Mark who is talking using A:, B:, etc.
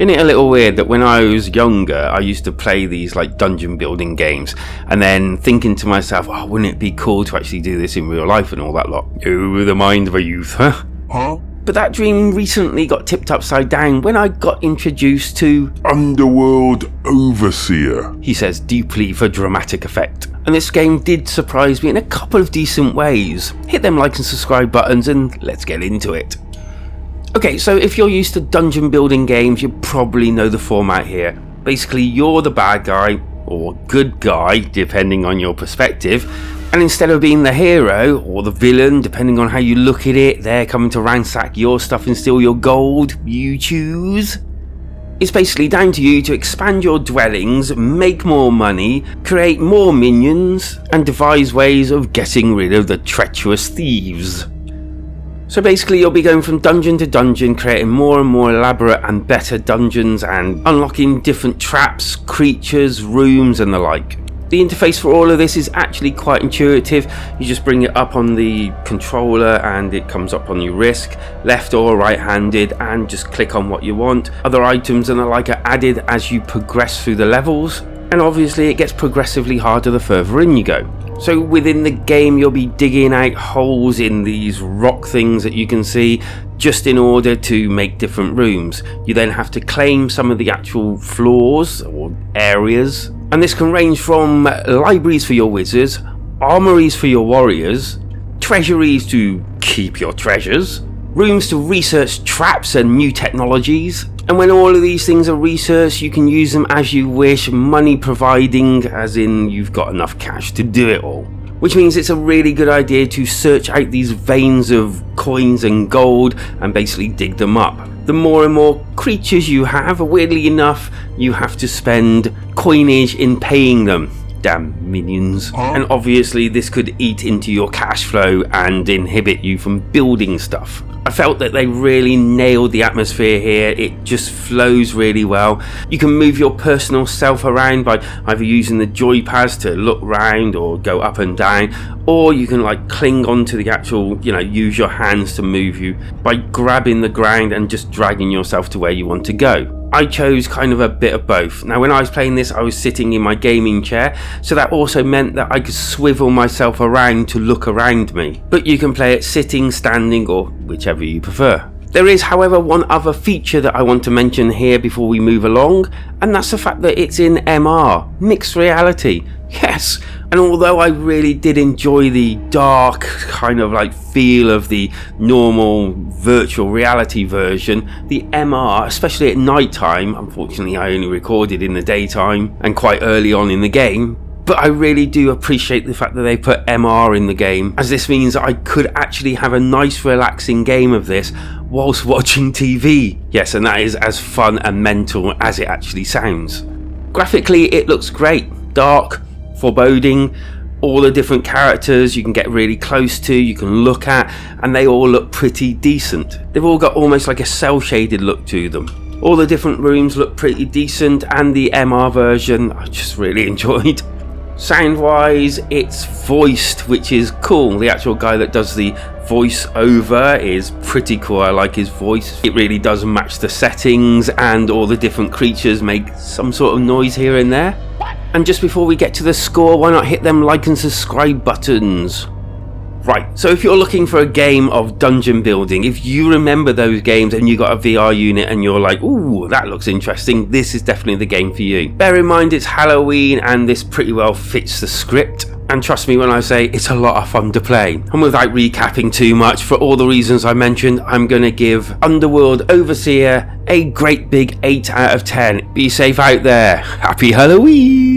A: Isn't it a little weird that when I was younger, I used to play these like dungeon building games and then thinking to myself, oh, wouldn't it be cool to actually do this in real life and all that lot? Oh, the mind of a youth, huh? But that dream recently got tipped upside down when I got introduced to
B: Underworld Overseer,
A: he says deeply for dramatic effect. And this game did surprise me in a couple of decent ways. Hit them like and subscribe buttons and let's get into it. Okay, so if you're used to dungeon building games, you probably know the format here. Basically, you're the bad guy, or good guy, depending on your perspective, and instead of being the hero, or the villain, depending on how you look at it, they're coming to ransack your stuff and steal your gold, you choose. It's basically down to you to expand your dwellings, make more money, create more minions, and devise ways of getting rid of the treacherous thieves. So basically you'll be going from dungeon to dungeon, creating more and more elaborate and better dungeons and unlocking different traps, creatures, rooms and the like. The interface for all of this is actually quite intuitive. You just bring it up on the controller and it comes up on your wrist, left or right handed, and just click on what you want. Other items and the like are added as you progress through the levels, and obviously it gets progressively harder the further in you go. So within the game you'll be digging out holes in these rock things that you can see just in order to make different rooms. You then have to claim some of the actual floors or areas, and this can range from libraries for your wizards, armories for your warriors, treasuries to keep your treasures, rooms to research traps and new technologies. And when all of these things are researched, you can use them as you wish, money providing, as in you've got enough cash to do it all. Which means it's a really good idea to search out these veins of coins and gold and basically dig them up. The more and more creatures you have, weirdly enough, you have to spend coinage in paying them. Damn minions. And obviously this could eat into your cash flow and inhibit you from building stuff. I felt that they really nailed the atmosphere here. It just flows really well. You can move your personal self around by either using the joypads to look round or go up and down, or you can like cling onto the actual, use your hands to move you by grabbing the ground and just dragging yourself to where you want to go. I chose kind of a bit of both. Now when I was playing this, I was sitting in my gaming chair, so that also meant that I could swivel myself around to look around me. But you can play it sitting, standing, or whichever you prefer. There is, however, one other feature that I want to mention here before we move along, and that's the fact that it's in MR, mixed reality. Yes, and although I really did enjoy the dark kind of like feel of the normal virtual reality version, the MR, especially at night time, unfortunately I only recorded in the daytime and quite early on in the game, but I really do appreciate the fact that they put MR in the game, as this means that I could actually have a nice relaxing game of this whilst watching TV. Yes, and that is as fun and mental as it actually sounds. Graphically it looks great, dark, foreboding, all the different characters you can get really close to, you can look at, and they all look pretty decent. They've all got almost like a cel shaded look to them. All the different rooms look pretty decent, and the MR version I just really enjoyed. Sound wise, it's voiced, which is cool. The actual guy that does the voice over is pretty cool. I like his voice. It really does match the settings, and all the different creatures make some sort of noise here and there. And just before we get to the score, why not hit them like and subscribe buttons? Right, so if you're looking for a game of dungeon building, if you remember those games and you got a VR unit and you're like, ooh, that looks interesting, this is definitely the game for you. Bear in mind it's Halloween and this pretty well fits the script. And trust me when I say it's a lot of fun to play. And without recapping too much, for all the reasons I mentioned, I'm going to give Underworld Overseer a great big 8 out of 10. Be safe out there. Happy Halloween!